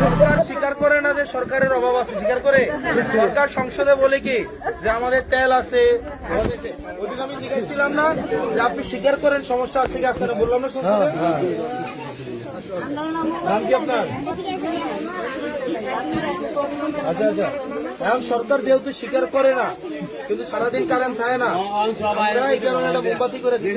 সরকার স্বীকার করে না যে সরকারের অভাব আছে, স্বীকার করে। সরকার সংসদে বলে কি যে আমাদের তেল আছে। ওদিকে আমি জিজ্ঞাসছিলাম না যে আপনি স্বীকার করেন সমস্যা আছে কি আছে না, বললাম না সংসদে। নাম কি আপনার? আচ্ছা আচ্ছা, এখন সরকার যেহেতু স্বীকার করে না, কিন্তু সারাদিন কারেন্ট থাকে না, আমরা এই কারণে একটা মোমবাতি করে দিই।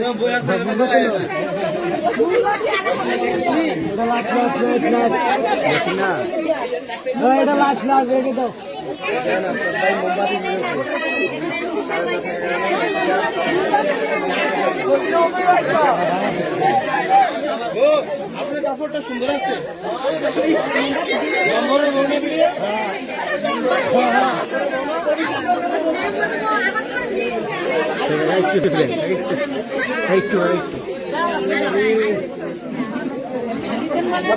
আপনার কাপড়টা সুন্দর আছে।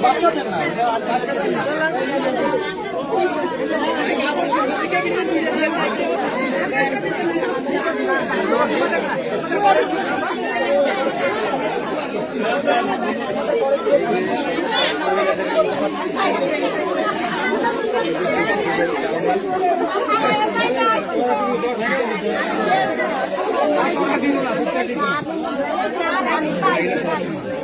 বাচ্চাদের না, Thank you.